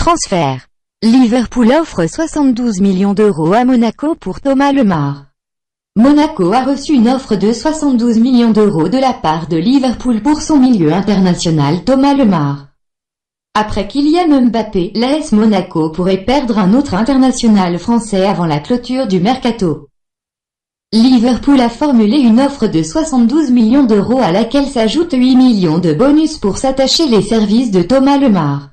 Transfert. Liverpool offre 72 millions d'euros à Monaco pour Thomas Lemar. Monaco a reçu une offre de 72 millions d'euros de la part de Liverpool pour son milieu international Thomas Lemar. Après Kylian Mbappé, l'AS Monaco pourrait perdre un autre international français avant la clôture du mercato. Liverpool a formulé une offre de 72 millions d'euros à laquelle s'ajoutent 8 millions de bonus pour s'attacher les services de Thomas Lemar.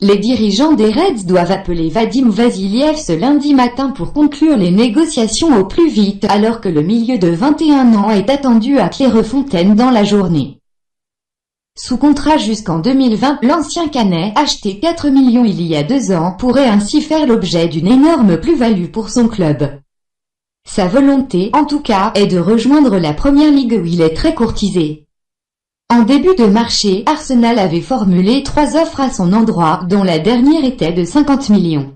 Les dirigeants des Reds doivent appeler Vadim Vasiliev ce lundi matin pour conclure les négociations au plus vite alors que le milieu de 21 ans est attendu à Clairefontaine dans la journée. Sous contrat jusqu'en 2020, l'ancien Canet, acheté 4 millions il y a 2 ans, pourrait ainsi faire l'objet d'une énorme plus-value pour son club. Sa volonté, en tout cas, est de rejoindre la Première Ligue où il est très courtisé. En début de marché, Arsenal avait formulé 3 offres à son endroit, dont la dernière était de 50 millions.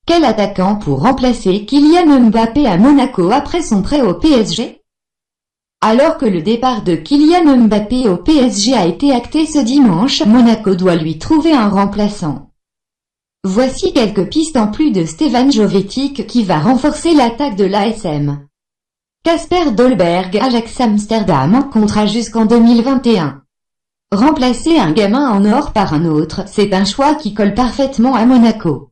Quel attaquant pour remplacer Kylian Mbappé à Monaco après son prêt au PSG? Alors que le départ de Kylian Mbappé au PSG a été acté ce dimanche, Monaco doit lui trouver un remplaçant. Voici quelques pistes en plus de Stefan Jovetic qui va renforcer l'attaque de l'ASM. Kasper Dolberg, Ajax Amsterdam, contrat jusqu'en 2021. Remplacer un gamin en or par un autre, c'est un choix qui colle parfaitement à Monaco.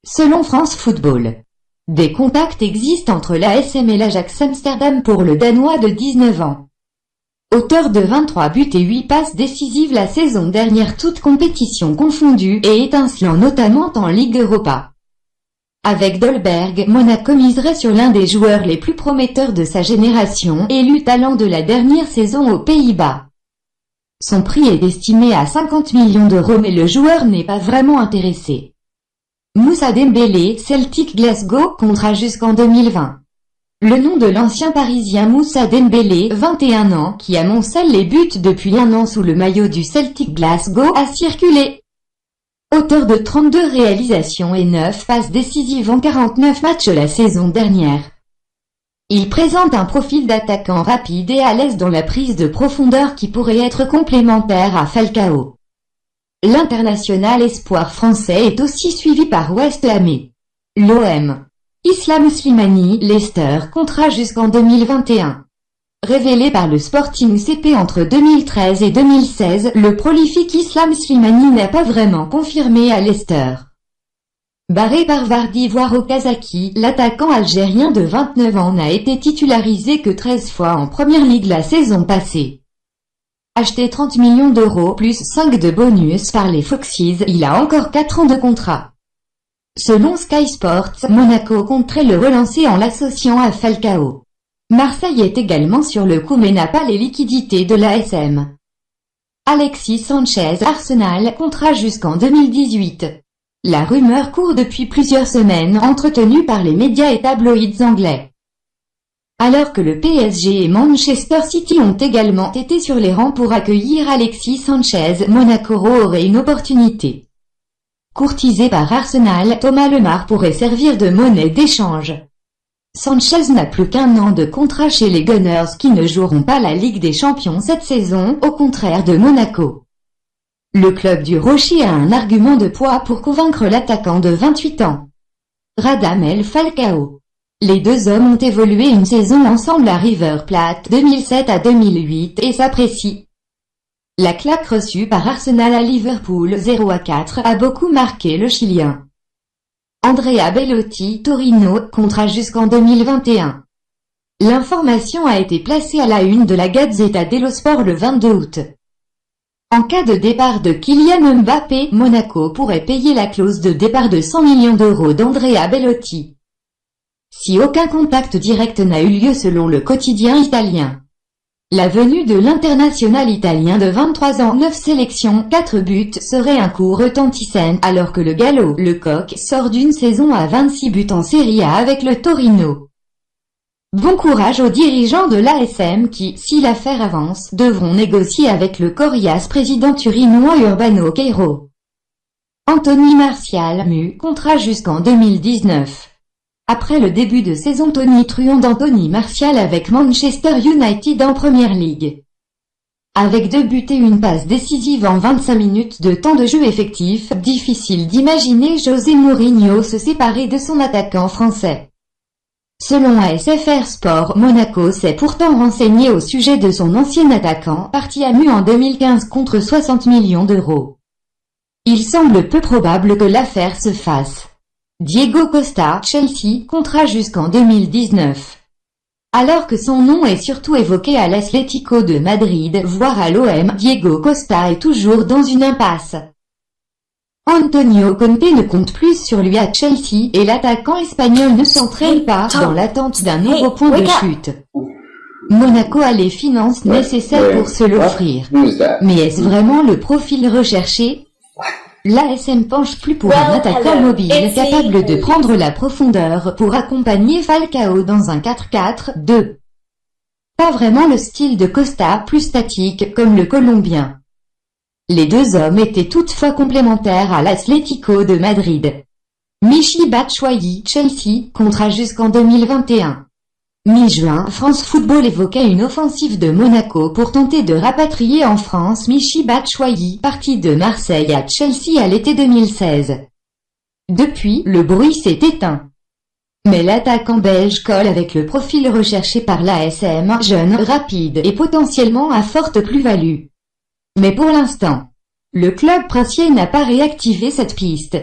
Selon France Football, des contacts existent entre l'ASM et l'Ajax Amsterdam pour le Danois de 19 ans. Auteur de 23 buts et 8 passes décisives la saison dernière toutes compétitions confondues et étincelant notamment en Ligue Europa. Avec Dolberg, Monaco miserait sur l'un des joueurs les plus prometteurs de sa génération, élu talent de la dernière saison aux Pays-Bas. Son prix est estimé à 50 millions d'euros mais le joueur n'est pas vraiment intéressé. Moussa Dembélé, Celtic Glasgow, contrat jusqu'en 2020. Le nom de l'ancien parisien Moussa Dembélé, 21 ans, qui amoncelle les buts depuis 1 an sous le maillot du Celtic Glasgow, a circulé. Auteur de 32 réalisations et 9 passes décisives en 49 matchs la saison dernière. Il présente un profil d'attaquant rapide et à l'aise dans la prise de profondeur qui pourrait être complémentaire à Falcao. L'international espoir français est aussi suivi par West Ham. L'OM. Islam Slimani, Leicester, contrat jusqu'en 2021. Révélé par le Sporting CP entre 2013 et 2016, le prolifique Islam Slimani n'a pas vraiment confirmé à Leicester. Barré par Vardy voire Okazaki, l'attaquant algérien de 29 ans n'a été titularisé que 13 fois en Première Ligue la saison passée. Acheté 30 millions d'euros plus 5 de bonus par les Foxes, il a encore 4 ans de contrat. Selon Sky Sports, Monaco compterait le relancer en l'associant à Falcao. Marseille est également sur le coup mais n'a pas les liquidités de l'ASM. Alexis Sanchez, Arsenal, contrat jusqu'en 2018. La rumeur court depuis plusieurs semaines, entretenue par les médias et tabloïds anglais. Alors que le PSG et Manchester City ont également été sur les rangs pour accueillir Alexis Sanchez, Monaco aurait une opportunité. Courtisé par Arsenal, Thomas Lemar pourrait servir de monnaie d'échange. Sanchez n'a plus qu'1 an de contrat chez les Gunners qui ne joueront pas la Ligue des Champions cette saison, au contraire de Monaco. Le club du Rocher a un argument de poids pour convaincre l'attaquant de 28 ans. Radamel Falcao. Les deux hommes ont évolué une saison ensemble à River Plate 2007 à 2008 et s'apprécient. La claque reçue par Arsenal à Liverpool 0-4 a beaucoup marqué le Chilien. Andrea Bellotti, Torino, contrat jusqu'en 2021. L'information a été placée à la une de la Gazzetta dello Sport le 22 août. En cas de départ de Kylian Mbappé, Monaco pourrait payer la clause de départ de 100 millions d'euros d'Andrea Bellotti. Si aucun contact direct n'a eu lieu selon le quotidien italien. La venue de l'international italien de 23 ans, 9 sélections, 4 buts, serait un coup retentissant alors que le Gallo, le coq, sort d'une saison à 26 buts en Serie A avec le Torino. Bon courage aux dirigeants de l'ASM qui, si l'affaire avance, devront négocier avec le coriace président turinois Urbano Cairo. Anthony Martial, contrat jusqu'en 2019. Après le début de saison tonitruant d'Anthony Martial avec Manchester United en Première Ligue. Avec 2 buts et une passe décisive en 25 minutes de temps de jeu effectif, difficile d'imaginer José Mourinho se séparer de son attaquant français. Selon ASFR Sport, Monaco s'est pourtant renseigné au sujet de son ancien attaquant, parti à Mu en 2015 contre 60 millions d'euros. Il semble peu probable que l'affaire se fasse. Diego Costa, Chelsea, contrat jusqu'en 2019. Alors que son nom est surtout évoqué à l'Atlético de Madrid, voire à l'OM, Diego Costa est toujours dans une impasse. Antonio Conte ne compte plus sur lui à Chelsea, et l'attaquant espagnol ne s'entraîne pas, dans l'attente d'un nouveau point de chute. Monaco a les finances nécessaires pour se l'offrir. Mais est-ce vraiment le profil recherché? L'ASM penche plus pour un attaquant mobile capable de prendre la profondeur pour accompagner Falcao dans un 4-4-2. Pas vraiment le style de Costa, plus statique comme le Colombien. Les deux hommes étaient toutefois complémentaires à l'Atlético de Madrid. Michy Batshuayi, Chelsea, contrat jusqu'en 2021. Mi-juin, France Football évoquait une offensive de Monaco pour tenter de rapatrier en France Michy Batshuayi, parti de Marseille à Chelsea à l'été 2016. Depuis, le bruit s'est éteint. Mais l'attaquant belge colle avec le profil recherché par l'ASM, jeune, rapide et potentiellement à forte plus-value. Mais pour l'instant, le club princier n'a pas réactivé cette piste.